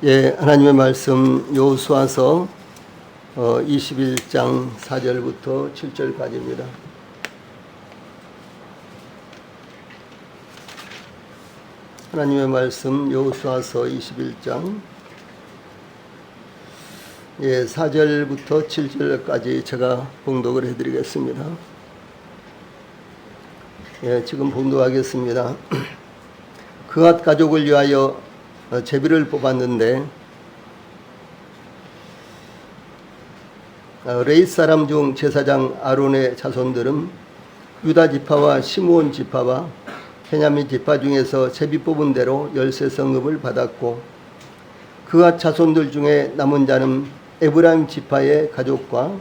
예, 하나님의 말씀 여호수아서 21장 4절부터 7절까지입니다. 하나님의 말씀 여호수아서 21장 4절부터 7절까지 제가 봉독을 해드리겠습니다. 지금 봉독하겠습니다. 그앗 가족을 위하여 제비를 뽑았는데 레위 사람 중 제사장 아론의 자손들은 유다 지파와 시므온 지파와 베냐민 지파 중에서 제비 뽑은 대로 열세 성읍을 받았고, 그앗 자손들 중에 남은 자는 에브라임 지파의 가족과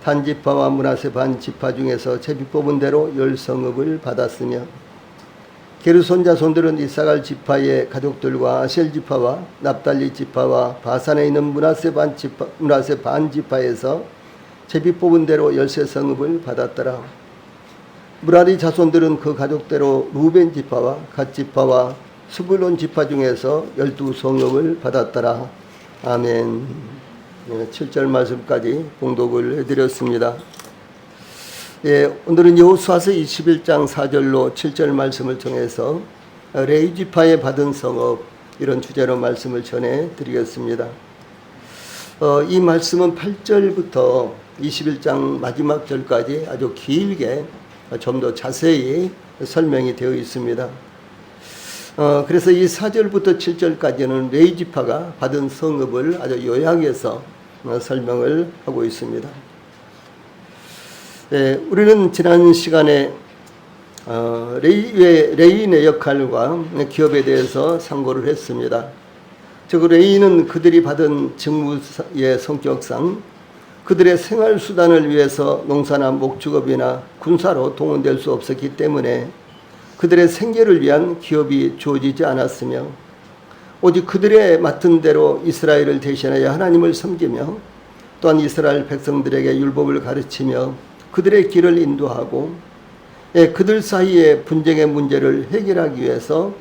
단 지파와 므낫세 반 지파 중에서 제비 뽑은 대로 열 성읍을 받았으며, 게르손 자손들은 이사갈 지파의 가족들과 아셀 지파와 납달리 지파와 바산에 있는 므낫세 반 지파에서 제비 뽑은 대로 열세 성읍을 받았더라. 무라리 자손들은 그 가족대로 루벤 지파와 갓 지파와 스불론 지파 중에서 12성읍을 받았더라. 아멘. 7절 말씀까지 봉독을 해드렸습니다. 오늘은 여호수아서 21장 4절로 7절 말씀을 통해서 레위 지파에 받은 성읍, 이런 주제로 말씀을 전해드리겠습니다. 이 말씀은 8절부터 21장 마지막 절까지 아주 길게 좀 더 자세히 설명이 되어 있습니다. 그래서 이 4절부터 7절까지는 레위 지파가 받은 성읍을 아주 요약해서 설명을 하고 있습니다. 우리는 지난 시간에 레위인의 역할과 기업에 대해서 상고를 했습니다. 즉, 레위인은 그들이 받은 직무의 성격상 그들의 생활수단을 위해서 농사나 목축업이나 군사로 동원될 수 없었기 때문에 그들의 생계를 위한 기업이 주어지지 않았으며, 오직 그들의 맡은 대로 이스라엘을 대신하여 하나님을 섬기며 또한 이스라엘 백성들에게 율법을 가르치며 그들의 길을 인도하고 그들 사이의 분쟁의 문제를 해결하기 위해서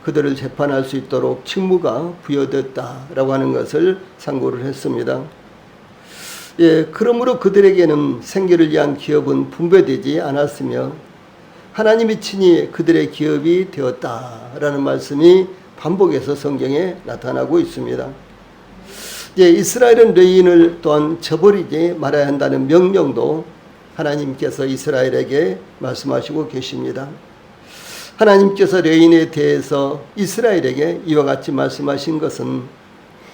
그들을 재판할 수 있도록 직무가 부여됐다라고 하는 것을 상고를 했습니다. 그러므로 그들에게는 생계를 위한 기업은 분배되지 않았으며 하나님이 친히 그들의 기업이 되었다라는 말씀이 반복해서 성경에 나타나고 있습니다. 이스라엘은 레위인을 또한 저버리지 말아야 한다는 명령도 하나님께서 이스라엘에게 말씀하시고 계십니다. 하나님께서 레위인에 대해서 이스라엘에게 이와 같이 말씀하신 것은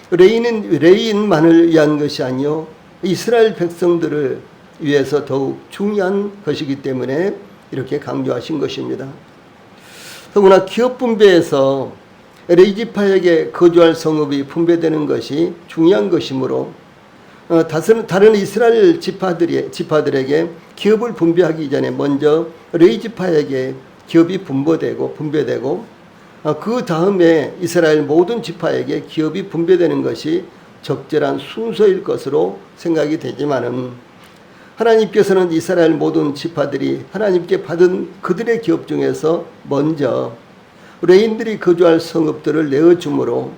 레위인만을 위한 것이 아니요 이스라엘 백성들을 위해서 더욱 중요한 것이기 때문에 이렇게 강조하신 것입니다. 더구나 기업 분배에서 레위 지파에게 거주할 성읍이 분배되는 것이 중요한 것이므로 다른 이스라엘 지파들에게 기업을 분배하기 전에 먼저 레위 지파에게 기업이 분배되고 그 다음에 이스라엘 모든 지파에게 기업이 분배되는 것이 적절한 순서일 것으로 생각이 되지만은, 하나님께서는 이스라엘 모든 지파들이 하나님께 받은 그들의 기업 중에서 먼저 레위인들이 거주할 성읍들을 내어주므로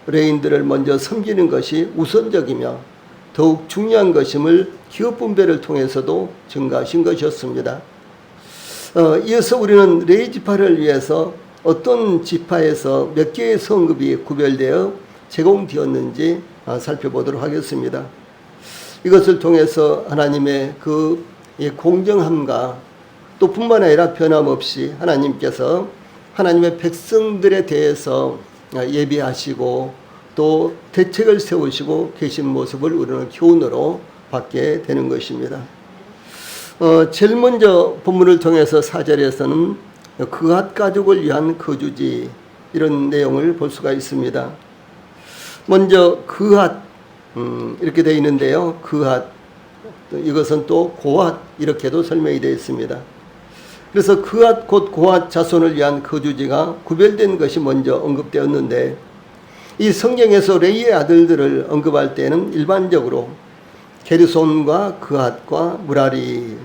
레위인들을 먼저 섬기는 것이 우선적이며 더욱 중요한 것임을 기업 분배를 통해서도 증가하신 것이었습니다. 이어서 우리는 레위 지파를 위해서 어떤 지파에서 몇 개의 성읍이 구별되어 제공되었는지 살펴보도록 하겠습니다. 이것을 통해서 하나님의 그 공정함과 또 뿐만 아니라 변함없이 하나님께서 하나님의 백성들에 대해서 예비하시고 또 대책을 세우시고 계신 모습을 우리는 교훈으로 받게 되는 것입니다. 제일 먼저 본문을 통해서 4절에서는 그앗 가족을 위한 거주지, 이런 내용을 볼 수가 있습니다. 먼저 그앗, 이렇게 되어 있는데요. 그앗, 이것은 또 고앗, 이렇게도 설명이 되어 있습니다. 그래서 그앗 곧 고앗 자손을 위한 거주지가 구별된 것이 먼저 언급되었는데, 이 성경에서 레위의 아들들을 언급할 때는 일반적으로 게르손과 그앗과 무라리,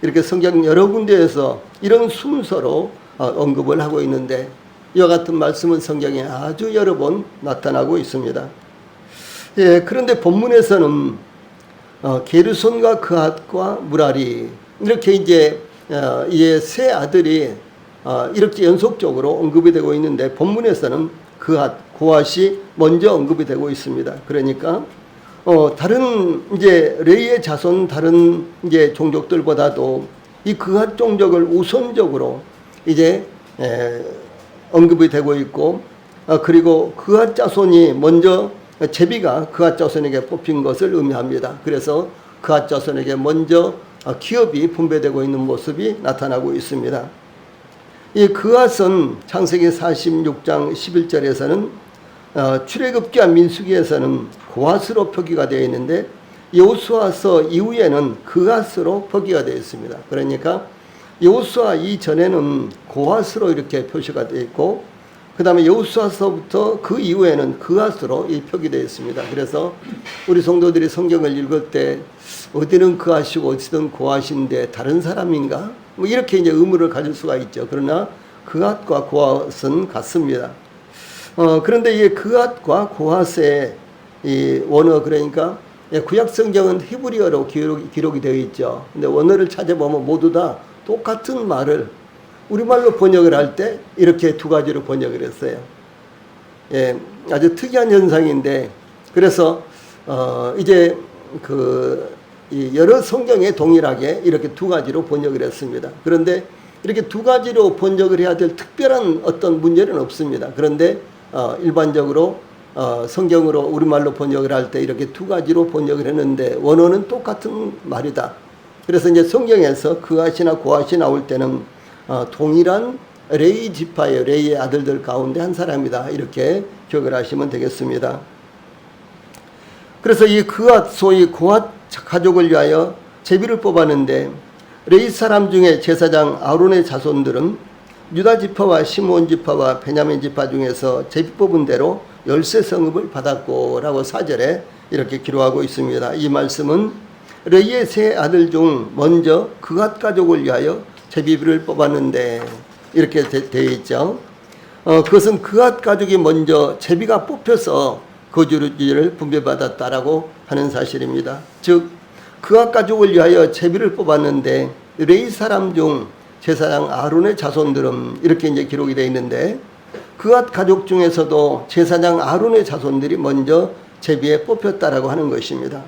이렇게 성경 여러 군데에서 이런 순서로 언급을 하고 있는데, 이와 같은 말씀은 성경에 아주 여러 번 나타나고 있습니다. 예, 그런데 본문에서는 게르손과 그핫과 무라리 이렇게 이제 이 세 아들이 이렇게 연속적으로 언급이 되고 있는데 본문에서는 그핫, 고핫이 먼저 언급이 되고 있습니다. 그러니까 다른 이제 레이의 자손 다른 이제 종족들보다도 이 그핫 종족을 우선적으로 이제 언급이 되고 있고 그리고 그핫 자손이 먼저 제비가 그핫 자손에게 뽑힌 것을 의미합니다. 그래서 그핫 자손에게 먼저 기업이 분배되고 있는 모습이 나타나고 있습니다. 이 그핫은 창세기 46장 11절에서는 출애굽기와 민수기에서는 고핫으로 표기가 되어 있는데 여호수아서 이후에는 그핫으로 표기가 되어 있습니다. 그러니까 여호수아 이전에는 고핫으로 이렇게 표시가 되어 있고 그 다음에 여호수아서부터 그 이후에는 그핫으로 표기되어 있습니다. 그래서 우리 성도들이 성경을 읽을 때 어디는 그핫이고 어디든 고핫인데 다른 사람인가? 뭐 이렇게 이제 의문을 가질 수가 있죠. 그러나 그핫과 고핫은 같습니다. 그런데 이 그핫과 고핫의 이 원어 그러니까 구약 성경은 히브리어로 기록이 되어 있죠. 근데 원어를 찾아보면 모두 다 똑같은 말을 우리말로 번역을 할 때 이렇게 두 가지로 번역을 했어요. 예, 아주 특이한 현상인데 그래서 이제 여러 성경에 동일하게 이렇게 두 가지로 번역을 했습니다. 그런데 이렇게 두 가지로 번역을 해야 될 특별한 어떤 문제는 없습니다. 그런데 일반적으로 성경으로 우리말로 번역을 할 때 이렇게 두 가지로 번역을 했는데 원어는 똑같은 말이다. 그래서 이제 성경에서 그핫이나 고핫이 나올 때는 동일한 레이 지파의 레이의 아들들 가운데 한 사람이다. 이렇게 기억을 하시면 되겠습니다. 그래서 이 그핫 소위 고핫 가족을 위하여 제비를 뽑았는데 레이 사람 중에 제사장 아론의 자손들은 유다 지파와 시므온 지파와 베냐민 지파 중에서 제비 뽑은 대로 열세 성읍을 받았고 라고 4절에 이렇게 기록하고 있습니다. 이 말씀은 레이의 세 아들 중 먼저 그핫 가족을 위하여 제비를 뽑았는데 이렇게 되어 있죠. 그것은 그핫 가족이 먼저 제비가 뽑혀서 거주지를 분배받았다라고 하는 사실입니다. 즉 그핫 가족을 위하여 제비를 뽑았는데 레이 사람 중 제사장 아론의 자손들은 이렇게 이제 기록이 되어 있는데 그핫 가족 중에서도 제사장 아론의 자손들이 먼저 제비에 뽑혔다라고 하는 것입니다.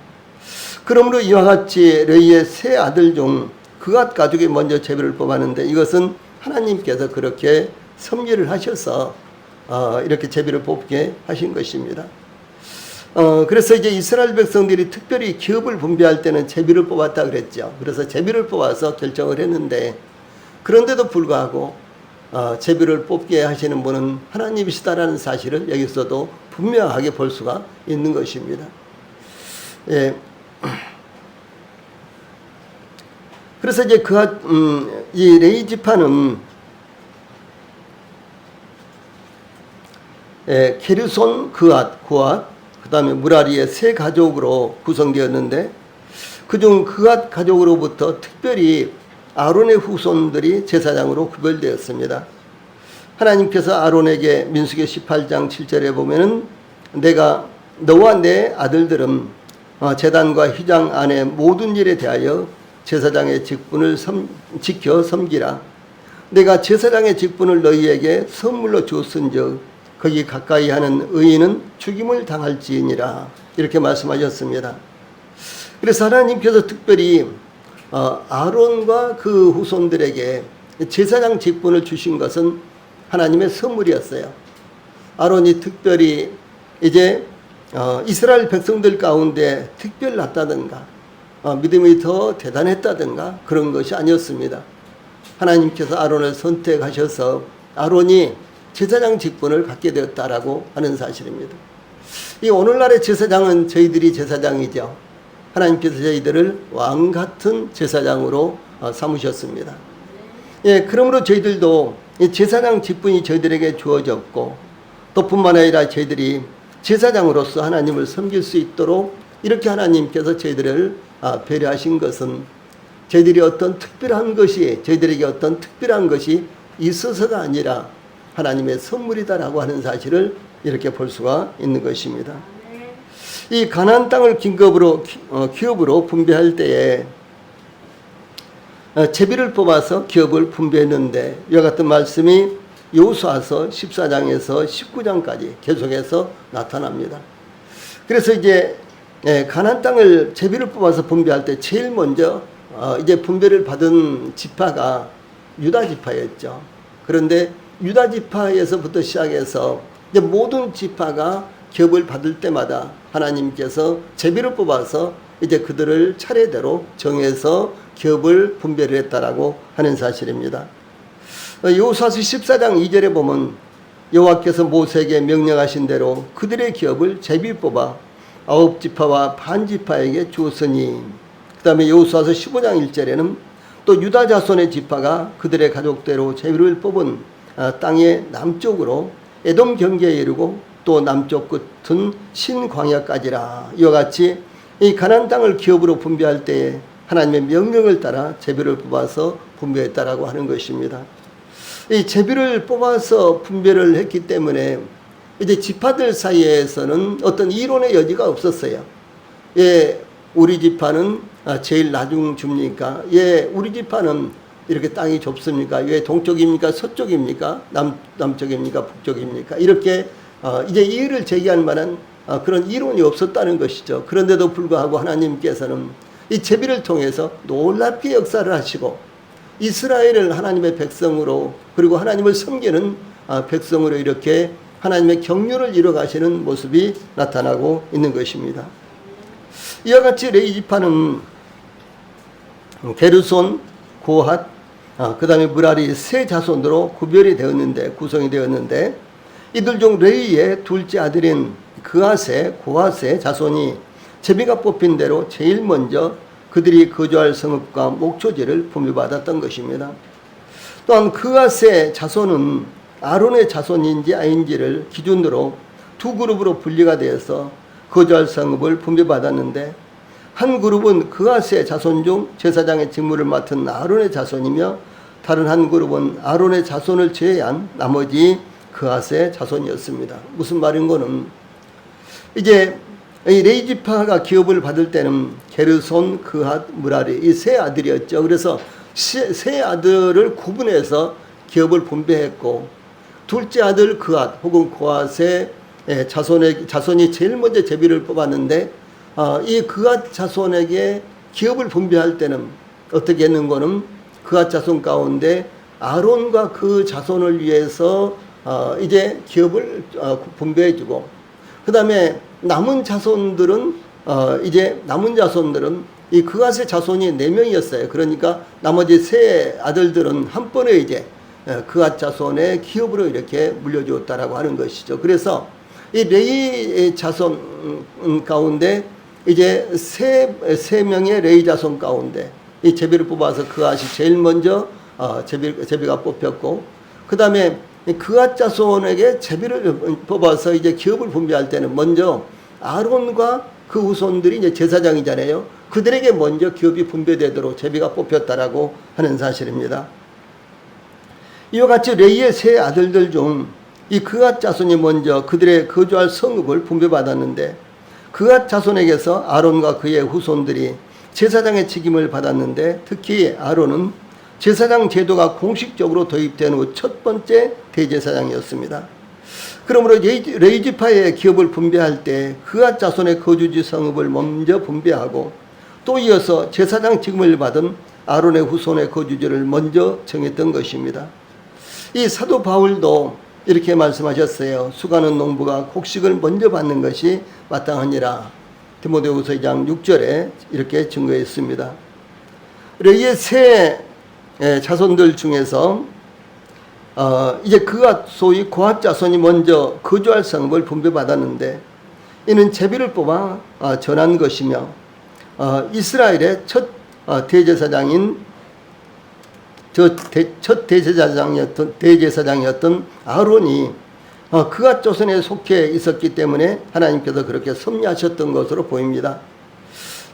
그러므로 이와 같이 레이의 세 아들 중 그핫 가족이 먼저 제비를 뽑았는데 이것은 하나님께서 그렇게 섭리를 하셔서 이렇게 제비를 뽑게 하신 것입니다. 그래서 이제 이스라엘 백성들이 특별히 기업을 분배할 때는 제비를 뽑았다 그랬죠. 그래서 제비를 뽑아서 결정을 했는데 그런데도 불구하고 제비를 뽑게 하시는 분은 하나님이시다라는 사실을 여기서도 분명하게 볼 수가 있는 것입니다. 예. 그래서 이제 이 레이 지파는 게르손, 그핫, 고핫, 그 다음에 무라리의 세 가족으로 구성되었는데 그중 그핫 가족으로부터 특별히 아론의 후손들이 제사장으로 구별되었습니다. 하나님께서 아론에게 민수기 18장 7절에 보면은 내가 너와 내 아들들은 제단과 휘장 안의 모든 일에 대하여 제사장의 직분을 지켜 섬기라. 내가 제사장의 직분을 너희에게 선물로 주었은즉 거기 가까이 하는 의인은 죽임을 당할지니라. 이렇게 말씀하셨습니다. 그래서 하나님께서 특별히 아론과 그 후손들에게 제사장 직분을 주신 것은 하나님의 선물이었어요. 아론이 특별히 이제 이스라엘 백성들 가운데 특별났다든가 믿음이 더 대단했다든가 그런 것이 아니었습니다. 하나님께서 아론을 선택하셔서 아론이 제사장 직분을 갖게 되었다라고 하는 사실입니다. 이 오늘날의 제사장은 저희들이 제사장이죠. 하나님께서 저희들을 왕 같은 제사장으로 삼으셨습니다. 예, 그러므로 저희들도 이 제사장 직분이 저희들에게 주어졌고 또 뿐만 아니라 저희들이 제사장으로서 하나님을 섬길 수 있도록 이렇게 하나님께서 저희들을 배려하신 것은 저희들이 어떤 특별한 것이 저희들에게 어떤 특별한 것이 있어서가 아니라 하나님의 선물이다라고 하는 사실을 이렇게 볼 수가 있는 것입니다. 이 가나안 땅을 기업으로 분배할 때에 제비를 뽑아서 기업을 분배했는데 이와 같은 말씀이 여호수아서 14장에서 19장까지 계속해서 나타납니다. 그래서 이제 가나안 땅을 제비를 뽑아서 분배할 때 제일 먼저 이제 분배를 받은 지파가 유다 지파였죠. 그런데 유다 지파에서부터 시작해서 이제 모든 지파가 기업을 받을 때마다 하나님께서 제비를 뽑아서 이제 그들을 차례대로 정해서 기업을 분배를 했다라고 하는 사실입니다. 여호수아서 14장 2절에 보면 여호와께서 모세에게 명령하신 대로 그들의 기업을 제비 뽑아 9지파와 반지파에게 주었으니, 그 다음에 여호수아서 15장 1절에는 또 유다 자손의 지파가 그들의 가족대로 제비를 뽑은 땅의 남쪽으로 에돔 경계에 이르고 또 남쪽 끝은 신광야까지라. 이와 같이 이 가나안 땅을 기업으로 분배할 때에 하나님의 명령을 따라 제비를 뽑아서 분배했다라고 하는 것입니다. 이 제비를 뽑아서 분배를 했기 때문에 이제 지파들 사이에서는 어떤 이론의 여지가 없었어요. 예, 우리 지파는 제일 나중 줍니까? 예, 우리 지파는 이렇게 땅이 좁습니까? 왜 동쪽입니까? 서쪽입니까? 남쪽입니까? 북쪽입니까? 이렇게 이제 이의를 제기할 만한 그런 이론이 없었다는 것이죠. 그런데도 불구하고 하나님께서는 이 제비를 통해서 놀랍게 역사를 하시고 이스라엘을 하나님의 백성으로, 그리고 하나님을 섬기는 백성으로 이렇게 하나님의 경륜을 이뤄가시는 모습이 나타나고 있는 것입니다. 이와 같이 레위 지파는 게르손, 고핫, 그 다음에 므라리 세 자손으로 구성이 되었는데 이들 중 레위의 둘째 아들인 그핫의 고핫의 자손이 제비가 뽑힌 대로 제일 먼저 그들이 거주할 성읍과 목초지를 분배받았던 것입니다. 또한 그핫의 자손은 아론의 자손인지 아닌지를 기준으로 두 그룹으로 분리가 되어서 거주할 성읍을 분배받았는데, 한 그룹은 그핫의 자손 중 제사장의 직무를 맡은 아론의 자손이며 다른 한 그룹은 아론의 자손을 제외한 나머지 그핫의 자손이었습니다. 무슨 말인 거는 이제 이 레위 지파가 기업을 받을 때는 게르손, 그핫, 므라리 이 세 아들이었죠. 그래서 세 아들을 구분해서 기업을 분배했고, 둘째 아들 그핫 혹은 고핫의 자손이 제일 먼저 제비를 뽑았는데 이 그핫 자손에게 기업을 분배할 때는 어떻게 했는고는 그핫 자손 가운데 아론과 그 자손을 위해서 이제 기업을 분배해주고, 그 다음에 남은 자손들은 이 그핫의 자손이 4명이었어요. 그러니까 나머지 세 아들들은 한 번에 이제 그핫 자손의 기업으로 이렇게 물려주었다라고 하는 것이죠. 그래서 이 레위 자손 가운데 이제 세 명의 레위 자손 가운데 이 제비를 뽑아서 그핫이 제일 먼저 제비가 뽑혔고, 그 다음에 그핫 자손에게 제비를 뽑아서 이제 기업을 분배할 때는 먼저 아론과 그 후손들이 이제 제사장이잖아요. 그들에게 먼저 기업이 분배되도록 제비가 뽑혔다라고 하는 사실입니다. 이와 같이 레위의 세 아들들 중 이 그핫 자손이 먼저 그들의 거주할 성읍을 분배받았는데, 그핫 자손에게서 아론과 그의 후손들이 제사장의 책임을 받았는데, 특히 아론은 제사장 제도가 공식적으로 도입된 후 첫 번째 대제사장이었습니다. 그러므로 레위 지파의 기업을 분배할 때 그핫 자손의 거주지 성읍을 먼저 분배하고, 또 이어서 제사장 직임을 받은 아론의 후손의 거주지를 먼저 정했던 것입니다. 이 사도 바울도 이렇게 말씀하셨어요. 수가는 농부가 곡식을 먼저 받는 것이 마땅하니라. 디모데후서 2장 6절에 이렇게 증거했습니다. 레위의 세 자손들 중에서 이제 그핫, 소위 고핫 자손이 먼저 거주할 성읍을 분배받았는데, 이는 제비를 뽑아 전한 것이며 이스라엘의 첫 대제사장이었던 아론이 그핫 자손에 속해 있었기 때문에 하나님께서 그렇게 섭리하셨던 것으로 보입니다.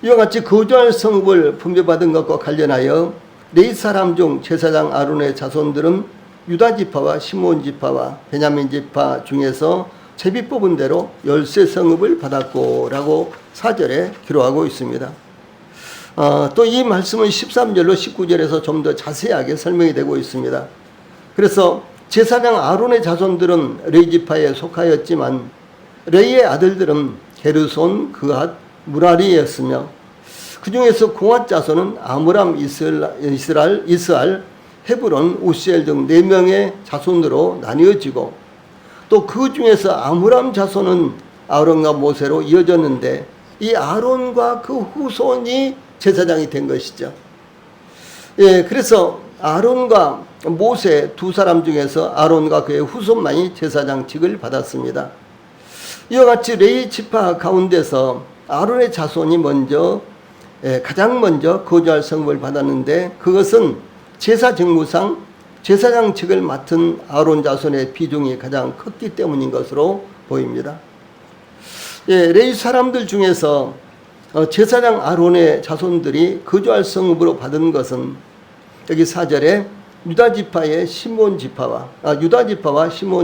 이와 같이 거주할 성읍을 분배받은 것과 관련하여 레위 사람 중 제사장 아론의 자손들은 유다 지파와 시므온 지파와 베냐민 지파 중에서 제비 뽑은 대로 열세 성읍을 받았고라고 4절에 기록하고 있습니다. 또 이 말씀은 13절로 19절에서 좀 더 자세하게 설명이 되고 있습니다. 그래서 제사장 아론의 자손들은 레위 지파에 속하였지만 레위의 아들들은 게르손, 그핫, 무라리였으며 그 중에서 고핫 자손은 아므람, 이스알, 헤브론, 우시엘 등 4명의 자손으로 나뉘어지고 또 그 중에서 아므람 자손은 아론과 모세로 이어졌는데 이 아론과 그 후손이 제사장이 된 것이죠. 예, 그래서 아론과 모세 두 사람 중에서 아론과 그의 후손만이 제사장직을 받았습니다. 이와 같이 레위 지파 가운데서 아론의 자손이 가장 먼저 거주할 성읍을 받았는데 그것은 제사 직무상 제사장직을 맡은 아론 자손의 비중이 가장 컸기 때문인 것으로 보입니다. 예, 레위 사람들 중에서 제사장 아론의 자손들이 거주할 성읍으로 받은 것은 여기 4절에 유다 지파와 시므온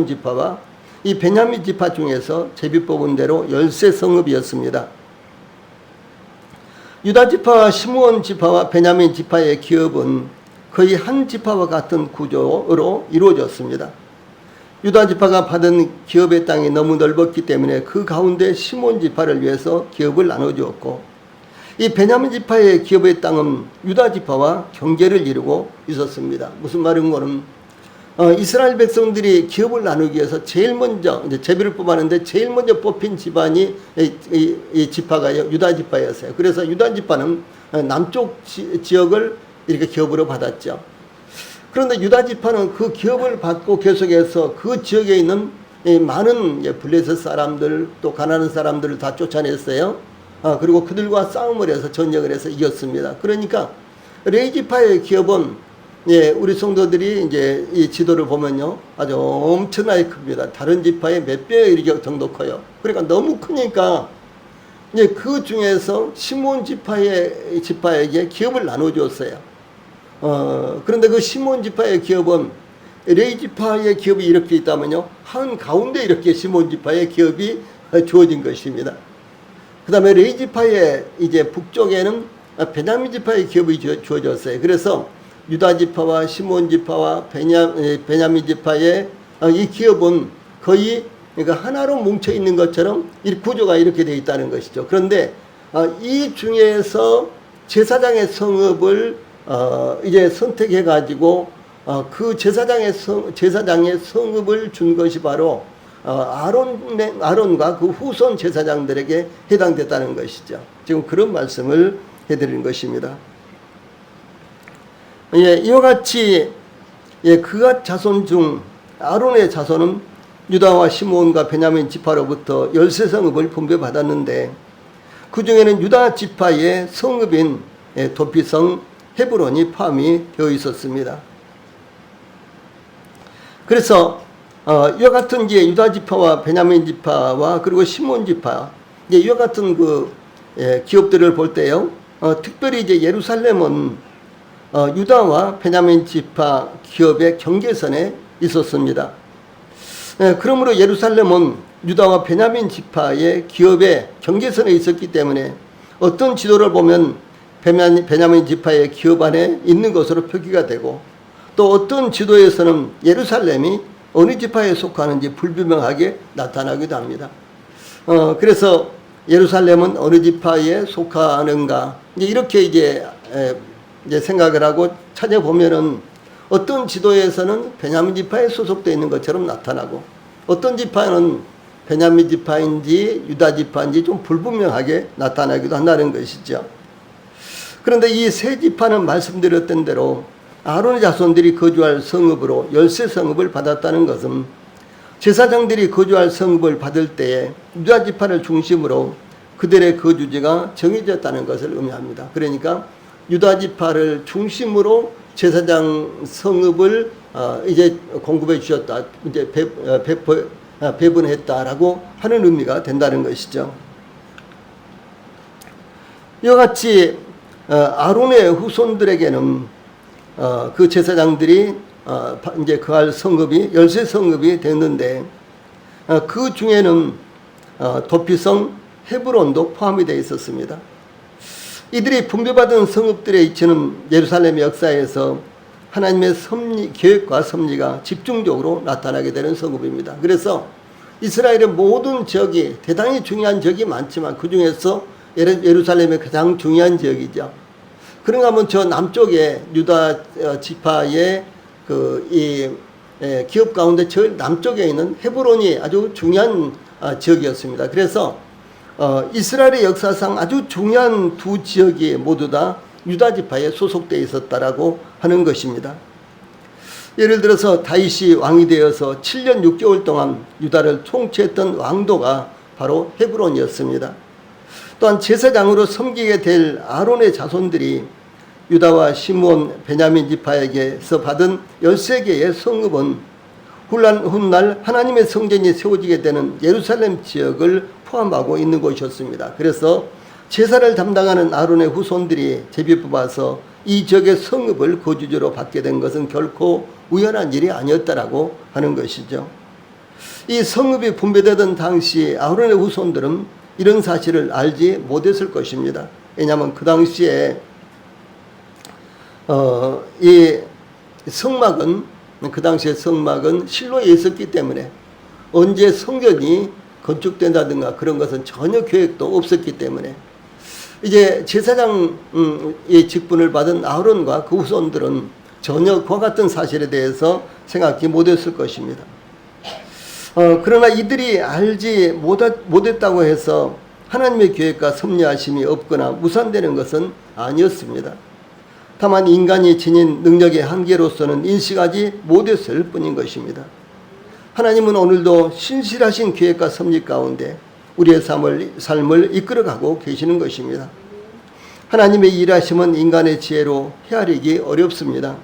지파와 이 베냐민 지파 중에서 제비 뽑은 대로 열세 성읍이었습니다. 유다 지파와 시므온 지파와 베냐민 지파의 기업은 거의 한 지파와 같은 구조로 이루어졌습니다. 유다 지파가 받은 기업의 땅이 너무 넓었기 때문에 그 가운데 시므온 지파를 위해서 기업을 나눠주었고 이 베냐민 지파의 기업의 땅은 유다 지파와 경계를 이루고 있었습니다. 무슨 말인고는 이스라엘 백성들이 기업을 나누기 위해서 제일 먼저 이제 제비를 뽑았는데 제일 먼저 뽑힌 집안이 이 지파가 유다 지파였어요. 그래서 유다 지파는 남쪽 지역을 이렇게 기업으로 받았죠. 그런데 유다 지파는 그 기업을 받고 계속해서 그 지역에 있는 많은 블레셋 사람들 또 가나안 사람들을 다 쫓아냈어요. 그리고 그들과 싸움을 해서 전쟁을 해서 이겼습니다. 그러니까 레위 지파의 기업은 우리 성도들이 이제 이 지도를 보면요 아주 엄청나게 큽니다. 다른 지파의 몇 배에 이르게 정도 커요. 그러니까 너무 크니까 이제 그 중에서 시므온 지파에게 기업을 나눠줬어요. 그런데 그 시므온 지파의 기업은 레위 지파의 기업이 이렇게 있다면요 한 가운데 이렇게 시므온 지파의 기업이 주어진 것입니다. 그 다음에 레위 지파의 이제 북쪽에는 베냐민 지파의 기업이 주어졌어요. 그래서 유다 지파와 시므온 지파와 베냐민 지파의 이 기업은 거의 그러니까 하나로 뭉쳐 있는 것처럼 이 구조가 이렇게 되어 있다는 것이죠. 그런데 이 중에서 제사장의 성읍을 이제 선택해 가지고 그 제사장의 성읍을 준 것이 바로 아론과 그 후손 제사장들에게 해당됐다는 것이죠. 지금 그런 말씀을 해드리는 것입니다. 예, 이와 같이 그핫 자손 중 아론의 자손은 유다와 시므온과 베냐민 지파로부터 열세 성읍을 분배받았는데 그 중에는 유다 지파의 성읍인 도피성 헤브론이 포함이 되어 있었습니다. 그래서 이와 같은 이제 유다 지파와 베냐민 지파와 그리고 시므온 지파 이와 같은 그 기업들을 볼 때요, 특별히 이제 예루살렘은 유다와 베냐민 지파 기업의 경계선에 있었습니다. 그러므로 예루살렘은 유다와 베냐민 지파의 기업의 경계선에 있었기 때문에 어떤 지도를 보면 베냐민 지파의 기업 안에 있는 것으로 표기가 되고 또 어떤 지도에서는 예루살렘이 어느 지파에 속하는지 불분명하게 나타나기도 합니다. 그래서 예루살렘은 어느 지파에 속하는가 이렇게 이제 생각을 하고 찾아보면은 어떤 지도에서는 베냐민 지파에 소속되어 있는 것처럼 나타나고 어떤 지파는 베냐민 지파인지 유다 지파인지 좀 불분명하게 나타나기도 한다는 것이죠. 그런데 이 세 지파는 말씀드렸던 대로 아론의 자손들이 거주할 성읍으로 열세 성읍을 받았다는 것은 제사장들이 거주할 성읍을 받을 때에 유다 지파를 중심으로 그들의 거주지가 정해졌다는 것을 의미합니다. 그러니까 유다 지파를 중심으로 제사장 성읍을 이제 공급해 주셨다, 이제 배분했다라고 하는 의미가 된다는 것이죠. 이와 같이 아론의 후손들에게는 그 제사장들이 이제 거할 성읍이 열세 성읍이 됐는데 그 중에는 도피성 헤브론도 포함이 되어 있었습니다. 이들이 분배받은 성읍들의 위치는 예루살렘 역사에서 하나님의 계획과 섭리가 집중적으로 나타나게 되는 성읍입니다. 그래서 이스라엘의 모든 지역이 대단히 중요한 지역이 많지만 그 중에서 예루살렘의 가장 중요한 지역이죠. 그런가 하면 저 남쪽에 유다 지파의 기업 가운데 저 남쪽에 있는 헤브론이 아주 중요한 지역이었습니다. 그래서 이스라엘의 역사상 아주 중요한 두 지역이 모두 다 유다 지파에 소속되어 있었다라고 하는 것입니다. 예를 들어서 다윗이 왕이 되어서 7년 6개월 동안 유다를 통치했던 왕도가 바로 헤브론이었습니다. 또한 제사장으로 섬기게 될 아론의 자손들이 유다와 시므온, 베냐민 지파에게서 받은 13개의 성읍은 훗날 하나님의 성전이 세워지게 되는 예루살렘 지역을 포함하고 있는 곳이었습니다. 그래서 제사를 담당하는 아론의 후손들이 제비 뽑아서 이 지역의 성읍을 거주지로 받게 된 것은 결코 우연한 일이 아니었다라고 하는 것이죠. 이 성읍이 분배되던 당시 아론의 후손들은 이런 사실을 알지 못했을 것입니다. 왜냐하면 그 당시에 이 성막은 실로에 있었기 때문에 언제 성전이 건축된다든가 그런 것은 전혀 계획도 없었기 때문에 이제 제사장의 직분을 받은 아론과 그 후손들은 전혀 그와 같은 사실에 대해서 생각지 못했을 것입니다. 그러나 이들이 알지 못했다고 해서 하나님의 계획과 섭리하심이 없거나 무산되는 것은 아니었습니다. 다만 인간이 지닌 능력의 한계로서는 인식하지 못했을 뿐인 것입니다. 하나님은 오늘도 신실하신 계획과 섭리 가운데 우리의 삶을 이끌어가고 계시는 것입니다. 하나님의 일하심은 인간의 지혜로 헤아리기 어렵습니다.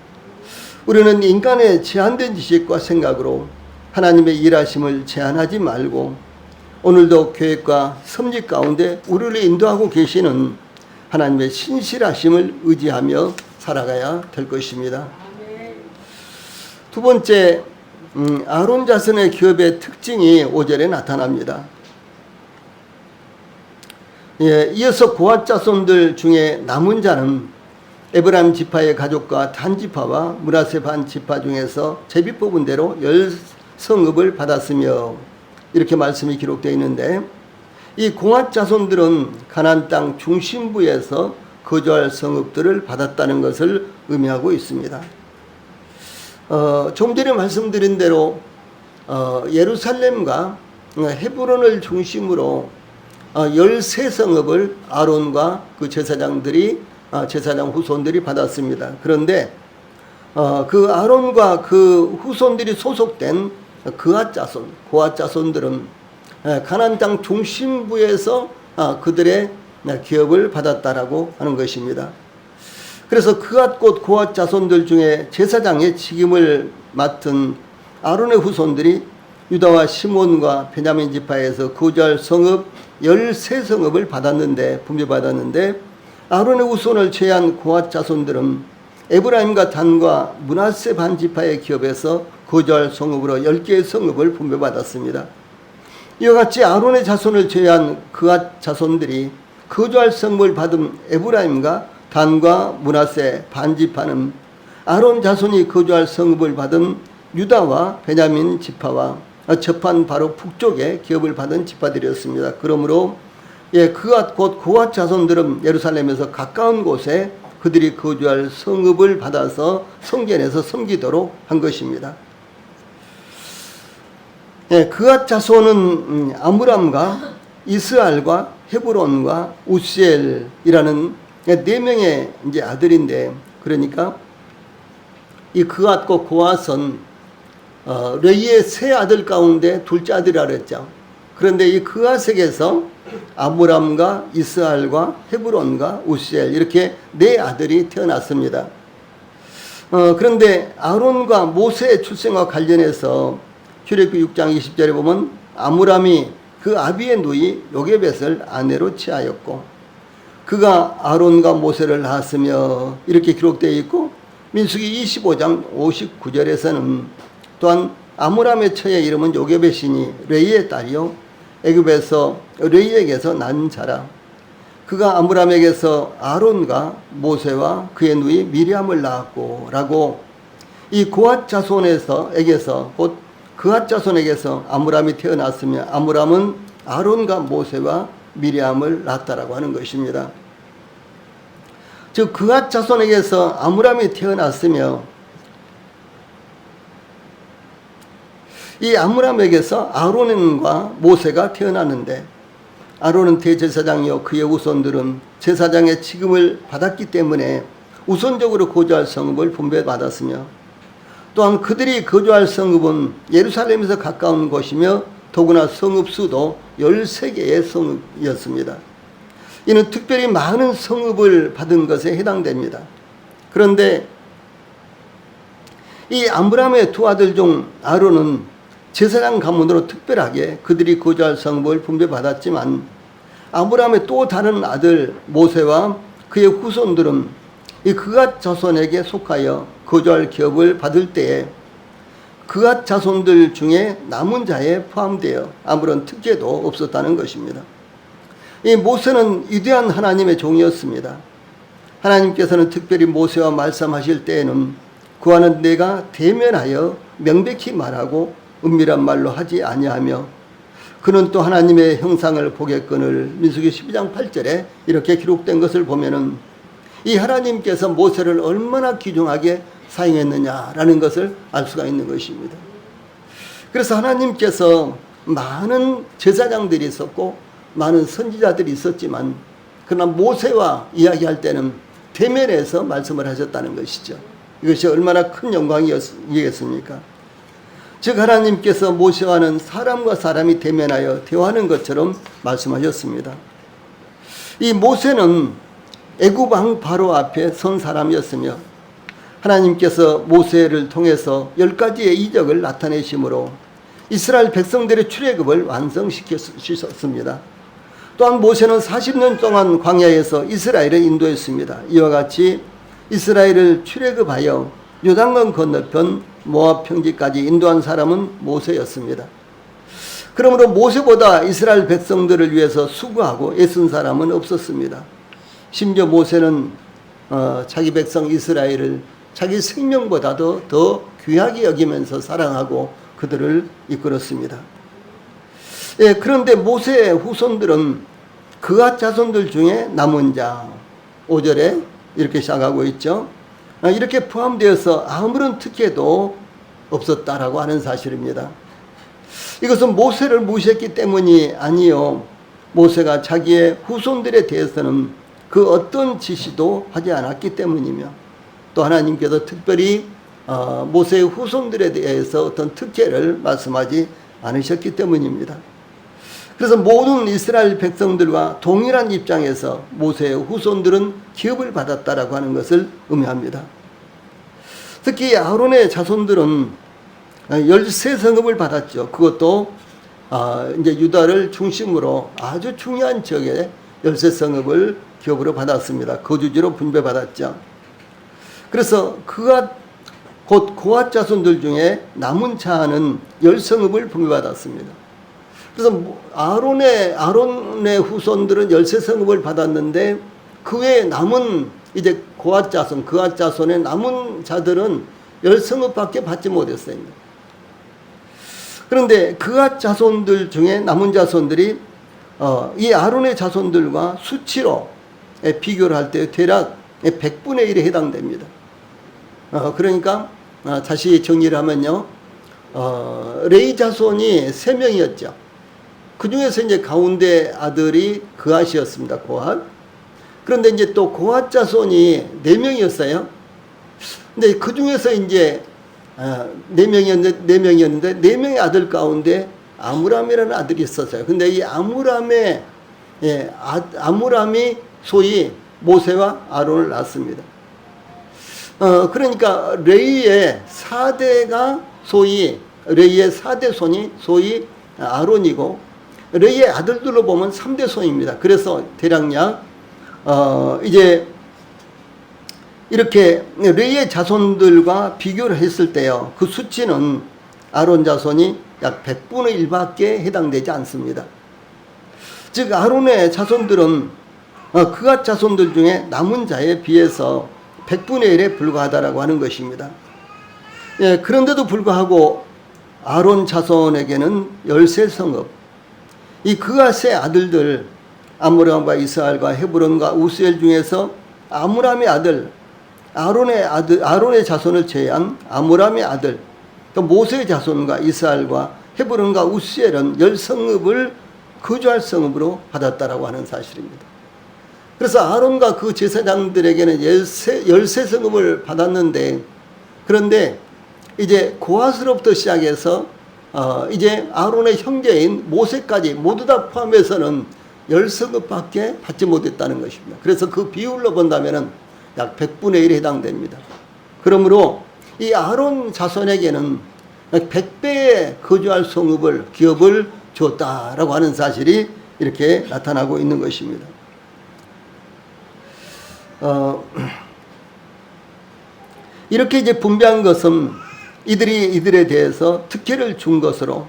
우리는 인간의 제한된 지식과 생각으로 하나님의 일하심을 제한하지 말고 오늘도 계획과 섭리 가운데 우리를 인도하고 계시는 하나님의 신실하심을 의지하며 살아가야 될 것입니다. 두 번째, 아론 자손의 기업의 특징이 5절에 나타납니다. 이어서 고핫 자손들 중에 남은 자는 에브라임 지파의 가족과 단 지파와 므낫세 반 지파 중에서 제비 뽑은 대로 10성읍을 받았으며 이렇게 말씀이 기록되어 있는데 이 고핫 자손들은 가나안 땅 중심부에서 거주할 성읍들을 받았다는 것을 의미하고 있습니다. 좀 전에 말씀드린 대로 예루살렘과 헤브론을 중심으로 13성읍을 아론과 그 제사장 후손들이 받았습니다. 그런데 그 아론과 그 후손들이 소속된 고핫 자손들은 가나안 땅 중심부에서 그들의 기업을 받았다라고 하는 것입니다. 그래서 고핫 자손들 중에 제사장의 책임을 맡은 아론의 후손들이 유다와 시몬과 베냐민 지파에서 거주할 성읍 13성읍을 분배받았는데 아론의 후손을 제외한 고핫 자손들은 에브라임과 단과 므낫세 반 지파의 기업에서 거주할 성읍으로 10개의 성읍을 분배받았습니다. 이와 같이 아론의 자손을 제외한 고핫 자손들이 거주할 성읍을 받은 에브라임과 단과 므낫세 반 지파는 아론 자손이 거주할 성읍을 받은 유다와 베냐민 지파와 접한 바로 북쪽에 기업을 받은 지파들이었습니다. 그러므로 곧 고핫 자손들은 예루살렘에서 가까운 곳에 그들이 거주할 성읍을 받아서 성전에서 섬기도록 한 것입니다. 고핫 자손은 아므람과 이스알과 헤브론과 우시엘이라는 4명의 이제 아들인데, 그러니까 이 고핫과 고핫은 레위의 세 아들 가운데 둘째 아들이라 그랬죠. 그런데 이 고핫에게서 아므람과 이스알과 헤브론과 우시엘 이렇게 4아들이 태어났습니다. 그런데 아론과 모세의 출생과 관련해서 출애굽기 6장 20절에 보면 아므람이 그 아비의 누이 요게벳을 아내로 취하였고 그가 아론과 모세를 낳았으며 이렇게 기록되어 있고 민수기 25장 59절에서는 또한 아므람의 처의 이름은 요게벳이니 레이의 딸이요 애굽에서 레이에게서 난 자라. 그가 아므람에게서 아론과 모세와 그의 누이 미리암을 낳았고 라고 이 고핫 자손에게서 곧 그핫 자손에게서 아므람이 태어났으며 아므람은 아론과 모세와 미리암을 낳았다라고 하는 것입니다. 즉 그핫 자손에게서 아므람이 태어났으며 이 아므람에게서 아론과 모세가 태어났는데 아론은 대제사장이요 그의 후손들은 제사장의 취급을 받았기 때문에 우선적으로 거주할 성읍을 분배받았으며 또한 그들이 거주할 성읍은 예루살렘에서 가까운 곳이며 더구나 성읍 수도 13개의 성읍이었습니다. 이는 특별히 많은 성읍을 받은 것에 해당됩니다. 그런데 이 아므람의 두 아들 중 아론은 제사장 가문으로 특별하게 그들이 거주할 성읍을 분배받았지만 아므람의 또 다른 아들 모세와 그의 후손들은 이 그앗 자손에게 속하여 거주할 기업을 받을 때에 그앗 자손들 중에 남은 자에 포함되어 아무런 특혜도 없었다는 것입니다. 이 모세는 위대한 하나님의 종이었습니다. 하나님께서는 특별히 모세와 말씀하실 때에는 그와는 내가 대면하여 명백히 말하고 은밀한 말로 하지 아니하며 그는 또 하나님의 형상을 보겠거늘 민수기 12장 8절에 이렇게 기록된 것을 보면은 이 하나님께서 모세를 얼마나 귀중하게 사용했느냐라는 것을 알 수가 있는 것입니다. 그래서 하나님께서 많은 제사장들이 있었고 많은 선지자들이 있었지만 그러나 모세와 이야기할 때는 대면에서 말씀을 하셨다는 것이죠. 이것이 얼마나 큰 영광이겠습니까? 즉 하나님께서 모세와는 사람과 사람이 대면하여 대화하는 것처럼 말씀하셨습니다. 이 모세는 애굽 왕 바로 앞에 선 사람이었으며 하나님께서 모세를 통해서 10가지의 이적을 나타내심으로 이스라엘 백성들의 출애굽을 완성시켰습니다. 또한 모세는 40년 동안 광야에서 이스라엘을 인도했습니다. 이와 같이 이스라엘을 출애굽하여 요단강 건너편 모압 평지까지 인도한 사람은 모세였습니다. 그러므로 모세보다 이스라엘 백성들을 위해서 수고하고 애쓴 사람은 없었습니다. 심지어 모세는 자기 백성 이스라엘을 자기 생명보다도 더 귀하게 여기면서 사랑하고 그들을 이끌었습니다. 예, 그런데 모세의 후손들은 그앗 자손들 중에 남은 자 5절에 이렇게 시작하고 있죠. 이렇게 포함되어서 아무런 특혜도 없었다라고 하는 사실입니다. 이것은 모세를 무시했기 때문이 아니요. 모세가 자기의 후손들에 대해서는 그 어떤 지시도 하지 않았기 때문이며 또 하나님께서 특별히 모세의 후손들에 대해서 어떤 특혜를 말씀하지 않으셨기 때문입니다. 그래서 모든 이스라엘 백성들과 동일한 입장에서 모세의 후손들은 기업을 받았다라고 하는 것을 의미합니다. 특히 아론의 자손들은 13성읍을 받았죠. 그것도 이제 유다를 중심으로 아주 중요한 지역에 13성읍을 기업으로 받았습니다. 거주지로 분배받았죠. 그래서 곧 고앗 자손들 중에 남은 자는 10성읍을 분배받았습니다. 그래서 아론의 후손들은 13성읍을 받았는데 그 외에 남은 이제 고앗 자손, 그앗 자손의 남은 자들은 10성읍밖에 받지 못했어요. 그런데 그앗 자손들 중에 남은 자손들이 이 아론의 자손들과 수치로 비교를 할 때 대략 100분의 1에 해당됩니다. 그러니까 다시 정리를 하면요, 레위 자손이 3명이었죠. 그 중에서 이제 가운데 아들이 그앗이었습니다. 고앗. 그런데 이제 또 고앗 자손이 4명이었어요. 근데 그 중에서 이제 4명이었는데 4명의 아들 가운데 아므람이라는 아들이 있었어요. 근데 이 아므람이 소위 모세와 아론을 낳았습니다. 그러니까 레이의 4대가 소위 레이의 4대 손이 소위 아론이고 레이의 아들들로 보면 3대 손입니다. 그래서 대략 이제 이렇게 레이의 자손들과 비교를 했을 때요, 그 수치는 아론 자손이 약 100분의 1밖에 해당되지 않습니다. 즉 아론의 자손들은 그앗 자손들 중에 남은 자에 비해서 100분의 1에 불과하다라고 하는 것입니다. 예, 그런데도 불구하고 아론 자손에게는 13성읍, 이 그앗의 아들들 아므람과 이스라엘과 헤브론과 우스엘 중에서 아므람의 아들, 아론의 자손을 제외한 아므람의 아들, 또 모세의 자손과 이스라엘과 헤브론과 우스엘은 10성읍을 거주할 성읍으로 받았다라고 하는 사실입니다. 그래서 아론과 그 제사장들에게는 13성읍을 받았는데, 그런데 이제 고앗으로부터 시작해서 이제 아론의 형제인 모세까지 모두 다 포함해서는 10성읍밖에 받지 못했다는 것입니다. 그래서 그 비율로 본다면 약 100분의 1에 해당됩니다. 그러므로 이 아론 자손에게는 100배의 거주할 성읍을, 기업을 줬다라고 하는 사실이 이렇게 나타나고 있는 것입니다. 이렇게 이제 분배한 것은 이들에 대해서 특혜를 준 것으로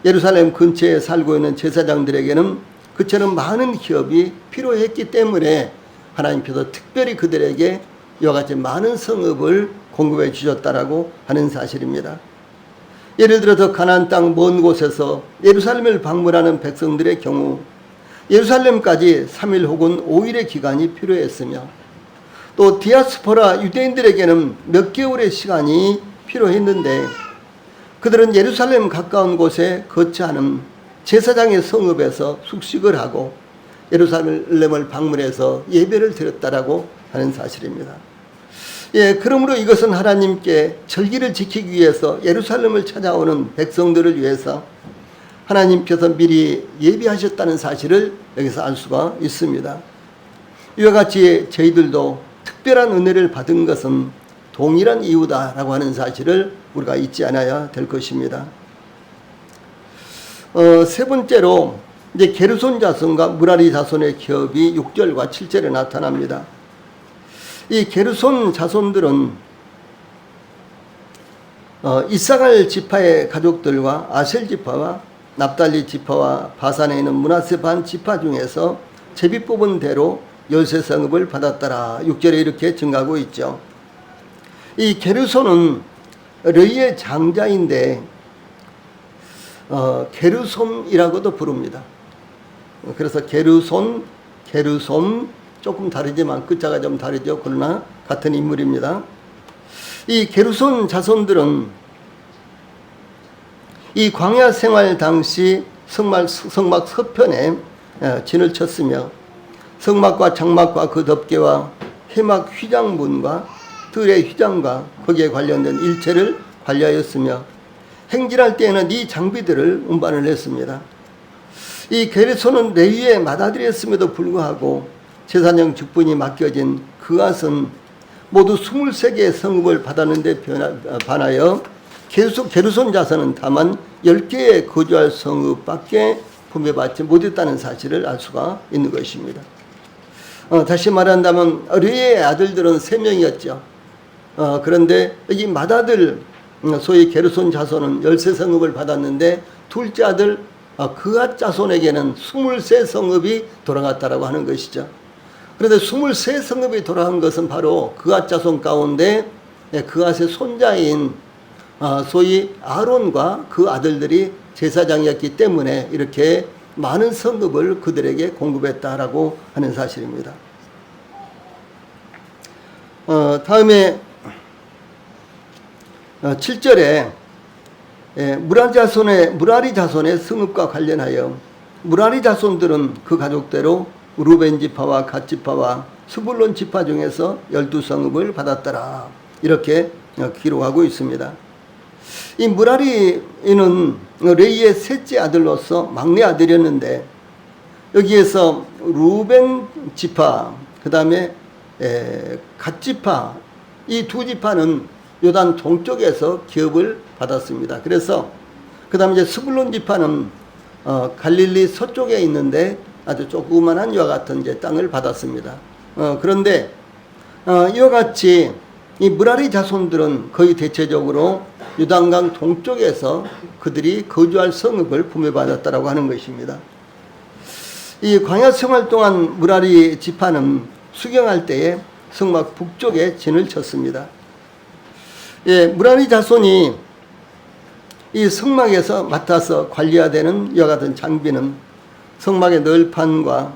예루살렘 근처에 살고 있는 제사장들에게는 그처럼 많은 기업이 필요했기 때문에 하나님께서 특별히 그들에게 이와 같이 많은 성읍을 공급해 주셨다라고 하는 사실입니다. 예를 들어서 가나안 땅 먼 곳에서 예루살렘을 방문하는 백성들의 경우 예루살렘까지 3일 혹은 5일의 기간이 필요했으며, 또 디아스포라 유대인들에게는 몇 개월의 시간이 필요했는데 그들은 예루살렘 가까운 곳에 거처하는 제사장의 성읍에서 숙식을 하고 예루살렘을 방문해서 예배를 드렸다라고 하는 사실입니다. 예, 그러므로 이것은 하나님께 절기를 지키기 위해서 예루살렘을 찾아오는 백성들을 위해서 하나님께서 미리 예비하셨다는 사실을 여기서 알 수가 있습니다. 이와 같이 저희들도 특별한 은혜를 받은 것은 동일한 이유다라고 하는 사실을 우리가 잊지 않아야 될 것입니다. 세 번째로 이제 게르손 자손과 무라리 자손의 기업이 6절과 7절에 나타납니다. 이 게르손 자손들은 이사갈 지파의 가족들과 아셀 지파와 납달리 지파와 바산에 있는 므낫세 반 지파 중에서 제비 뽑은 대로 13성읍을 받았더라. 6절에 이렇게 증가하고 있죠. 이 게르손은 르이의 장자인데 게르솜이라고도 부릅니다. 그래서 게르손 조금 다르지만 끝자가 좀 다르죠. 그러나 같은 인물입니다. 이 게르손 자손들은 이 광야 생활 당시 성막 서편에 진을 쳤으며 성막과 장막과 그 덮개와 해막 휘장문과 들의 휘장과 거기에 관련된 일체를 관리하였으며 행진할 때에는 이 장비들을 운반을 했습니다. 이 게르손은 레위의 맏아들이었음에도 불구하고 제사장 직분이 맡겨진 그앗은 모두 23개의 성읍을 받았는데 반하여 게르손 자손은 다만 10개의 거주할 성읍밖에 분배받지 못했다는 사실을 알 수가 있는 것입니다. 다시 말한다면 르이의 아들들은 3명이었죠. 그런데 여기 맏아들 소위 게르손 자손은 13성읍을 받았는데 둘째 아들 그앗 자손에게는 23성읍이 돌아갔다라고 하는 것이죠. 그런데 23성읍이 돌아간 것은 바로 그앗 자손 가운데 그앗의 손자인 소위 아론과 그 아들들이 제사장이었기 때문에 이렇게 많은 성읍을 그들에게 공급했다라고 하는 사실입니다. 다음에 7절에 무라리 자손의 성읍과 관련하여 무라리 자손들은 그 가족대로 루벤 지파와 갓 지파와 스불론 지파 중에서 12성읍을 받았더라. 이렇게 기록하고 있습니다. 이 무라리는 레이의 셋째 아들로서 막내 아들이었는데 여기에서 루벤 지파, 그 다음에 갓 지파, 이 두 지파는 요단 동쪽에서 기업을 받았습니다. 그래서 그 다음에 이제 스불론 지파는 갈릴리 서쪽에 있는데 아주 조그만한 이와 같은 이제 땅을 받았습니다. 그런데 이와 같이 이 무라리 자손들은 거의 대체적으로 요단강 동쪽에서 그들이 거주할 성읍을 분배받았다라고 하는 것입니다. 이 광야 생활 동안 무라리 지파는 수경할 때에 성막 북쪽에 진을 쳤습니다. 예, 무라리 자손이 이 성막에서 맡아서 관리해야 되는 이와 같은 장비는 성막의 널판과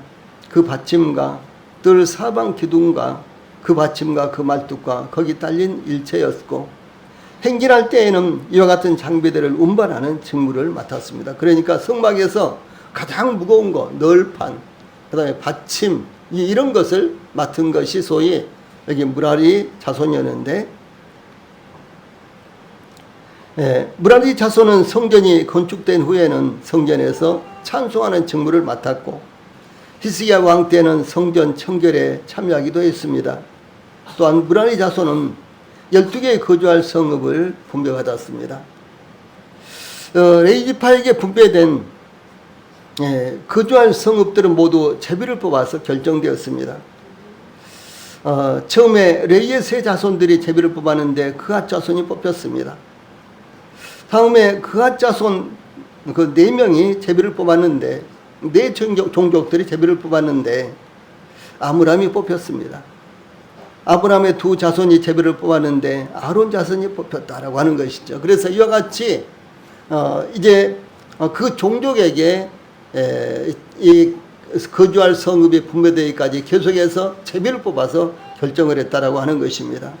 그 받침과 뜰 사방 기둥과 그 받침과 그 말뚝과 거기 딸린 일체였고, 행진할 때에는 이와 같은 장비들을 운반하는 직무를 맡았습니다. 그러니까 성막에서 가장 무거운 거, 널판, 그 다음에 받침, 이런 것을 맡은 것이 소위 여기 무라리 자손이었는데, 무라리 자손은 성전이 건축된 후에는 성전에서 찬송하는 직무를 맡았고, 히스기야 왕 때는 성전 청결에 참여하기도 했습니다. 또한 무라리 자손은 12개의 거주할 성읍을 분배받았습니다. 레위지파에게 분배된 거주할 성읍들은 모두 제비를 뽑아서 결정되었습니다. 처음에 레위의 세 자손들이 제비를 뽑았는데 그앗 자손이 뽑혔습니다. 다음에 그앗 자손 그 4명이 제비를 뽑았는데, 4 종족들이 제비를 뽑았는데 아므람이 뽑혔습니다. 아브람의 2 자손이 제비를 뽑았는데 아론 자손이 뽑혔다라고 하는 것이죠. 그래서 이와 같이 이제 그 종족에게 이 거주할 성읍이 분배되기까지 계속해서 제비를 뽑아서 결정을 했다라고 하는 것입니다.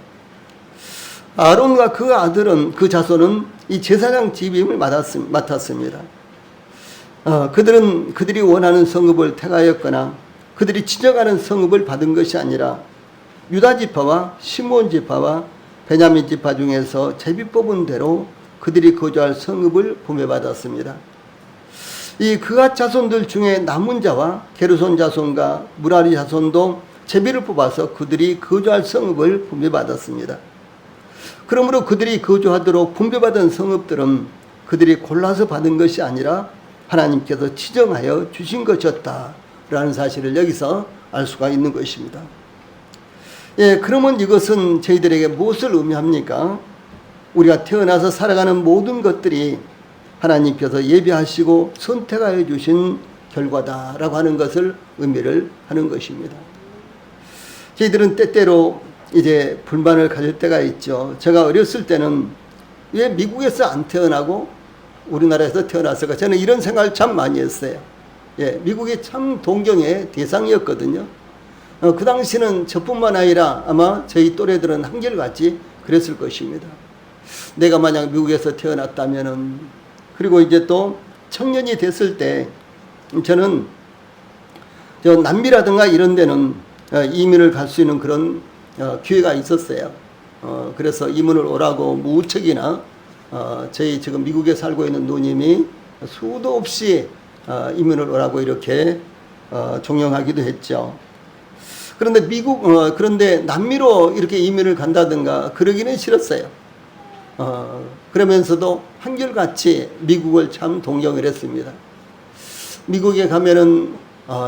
아론과 그 아들은, 그 자손은 이 제사장 지임을 맡았습니다. 그들이 원하는 성읍을 택하였거나 그들이 지정하는 성읍을 받은 것이 아니라 유다 지파와 시므온 지파와 베냐민 지파 중에서 제비 뽑은 대로 그들이 거주할 성읍을 분배받았습니다. 이 그앗 자손들 중에 남은 자와 게르손 자손과 무라리 자손도 제비를 뽑아서 그들이 거주할 성읍을 분배받았습니다. 그러므로 그들이 거주하도록 분배받은 성읍들은 그들이 골라서 받은 것이 아니라 하나님께서 지정하여 주신 것이었다라는 사실을 여기서 알 수가 있는 것입니다. 예, 그러면 이것은 저희들에게 무엇을 의미합니까? 우리가 태어나서 살아가는 모든 것들이 하나님께서 예비하시고 선택하여 주신 결과다라고 하는 것을 의미를 하는 것입니다. 저희들은 때때로 이제 불만을 가질 때가 있죠. 제가 어렸을 때는 왜 미국에서 안 태어나고 우리나라에서 태어났을까? 저는 이런 생각을 참 많이 했어요. 예, 미국이 참 동경의 대상이었거든요. 그 당시는 저뿐만 아니라 아마 저희 또래들은 한결같이 그랬을 것입니다. 내가 만약 미국에서 태어났다면은, 그리고 이제 또 청년이 됐을 때 저는 남미라든가 이런 데는 이민을 갈 수 있는 그런 기회가 있었어요. 그래서 이민을 오라고 무척이나 저희 지금 미국에 살고 있는 누님이 수도 없이 이민을 오라고 이렇게 종용하기도 했죠. 그런데 그런데 남미로 이렇게 이민을 간다든가 그러기는 싫었어요. 그러면서도 한결같이 미국을 참 동경을 했습니다. 미국에 가면은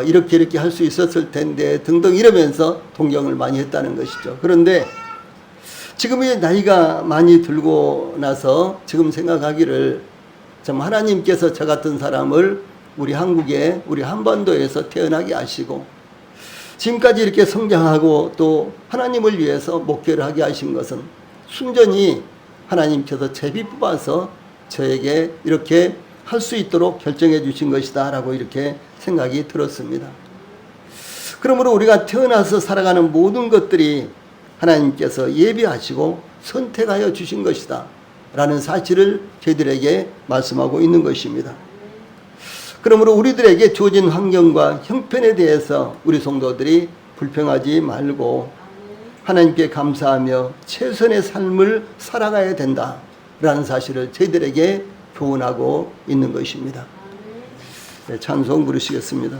이렇게 할 수 있었을 텐데 등등 이러면서 동경을 많이 했다는 것이죠. 그런데 지금 이 나이가 많이 들고 나서 지금 생각하기를, 참 하나님께서 저 같은 사람을 우리 한국에, 우리 한반도에서 태어나게 하시고 지금까지 이렇게 성장하고 또 하나님을 위해서 목회를 하게 하신 것은 순전히 하나님께서 제비 뽑아서 저에게 이렇게 할 수 있도록 결정해 주신 것이다 라고 이렇게 생각이 들었습니다. 그러므로 우리가 태어나서 살아가는 모든 것들이 하나님께서 예비하시고 선택하여 주신 것이다 라는 사실을 저희들에게 말씀하고 있는 것입니다. 그러므로 우리들에게 주어진 환경과 형편에 대해서 우리 성도들이 불평하지 말고 하나님께 감사하며 최선의 삶을 살아가야 된다라는 사실을 저희들에게 교훈하고 있는 것입니다. 네, 찬송 부르시겠습니다.